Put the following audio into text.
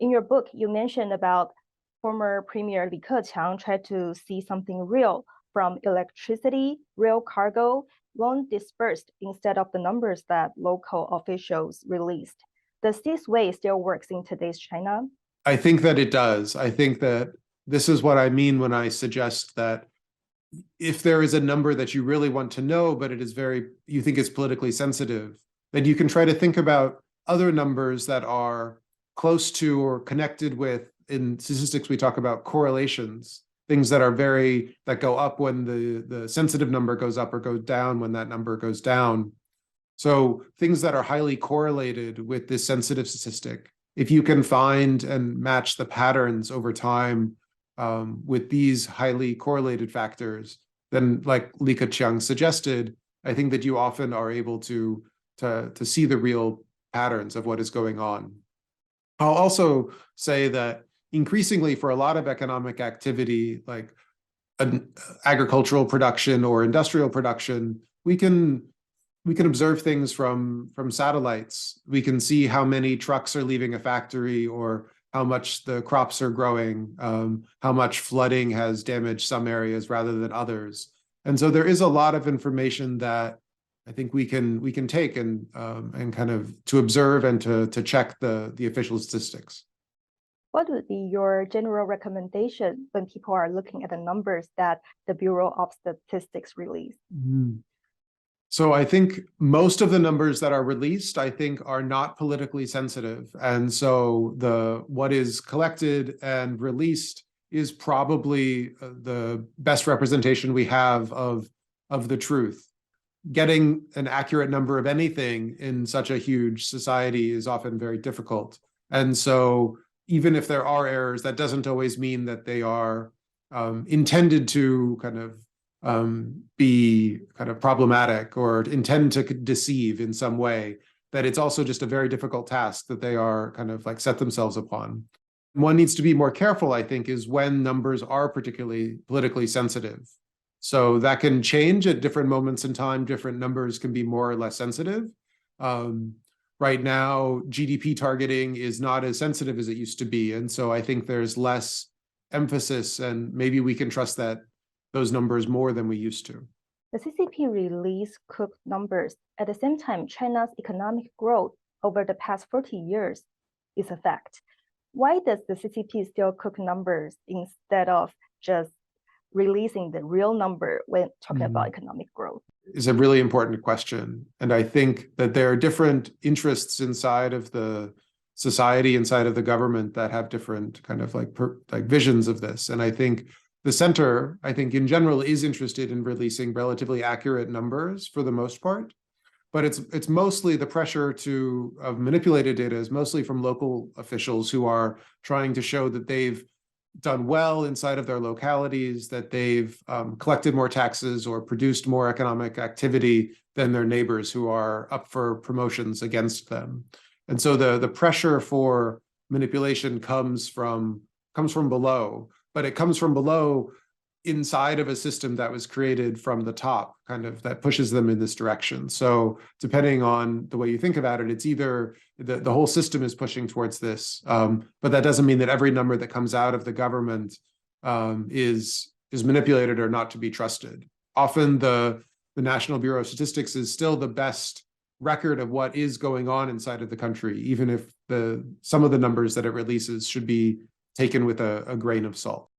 In your book, you mentioned about former Premier Li Keqiang tried to see something real from electricity, rail cargo, loan disbursed instead of the numbers that local officials released. Does this way still works in today's China? I think that it does. I think that this is what I mean when I suggest that if there is a number that you really want to know, but it is you think it's politically sensitive, then you can try to think about other numbers that are close to or connected with. In statistics, we talk about correlations, things that are that go up when the sensitive number goes up or goes down when that number goes down. So things that are highly correlated with this sensitive statistic, if you can find and match the patterns over time with these highly correlated factors, then like Li Keqiang suggested, I think that you often are able to see the real patterns of what is going on. I'll also say that increasingly for a lot of economic activity, like agricultural production or industrial production, we can observe things from satellites. We can see how many trucks are leaving a factory or how much the crops are growing, how much flooding has damaged some areas rather than others. And so there is a lot of information that I think we can take and kind of to observe and to check the official statistics. What would be your general recommendation when people are looking at the numbers that the Bureau of Statistics release? So I think most of the numbers that are released, I think, are not politically sensitive. And so what is collected and released is probably the best representation we have of the truth. Getting an accurate number of anything in such a huge society is often very difficult. And so even if there are errors, that doesn't always mean that they are intended to kind of be kind of problematic or intend to deceive in some way, that it's also just a very difficult task that they are kind of like set themselves upon. One needs to be more careful, I think, is when numbers are particularly politically sensitive. So that can change at different moments in time. Different numbers can be more or less sensitive. Right now, GDP targeting is not as sensitive as it used to be. And so I think there's less emphasis, and maybe we can trust those numbers more than we used to. The CCP released cooked numbers. At the same time, China's economic growth over the past 40 years is a fact. Why does the CCP still cook numbers instead of just releasing the real number when talking about economic growth? Is a really important question. And I think that there are different interests inside of the society, inside of the government, that have different kind of like visions of this. And I think the center, I think in general, is interested in releasing relatively accurate numbers for the most part. But it's mostly the pressure of manipulated data is mostly from local officials who are trying to show that they've done well inside of their localities, that they've collected more taxes or produced more economic activity than their neighbors who are up for promotions against them. And so the pressure for manipulation comes from below, but it comes from below inside of a system that was created from the top, kind of that pushes them in this direction. So depending on the way you think about it, it's either the whole system is pushing towards this, but that doesn't mean that every number that comes out of the government is manipulated or not to be trusted. Often the National Bureau of Statistics is still the best record of what is going on inside of the country, even if some of the numbers that it releases should be taken with a grain of salt.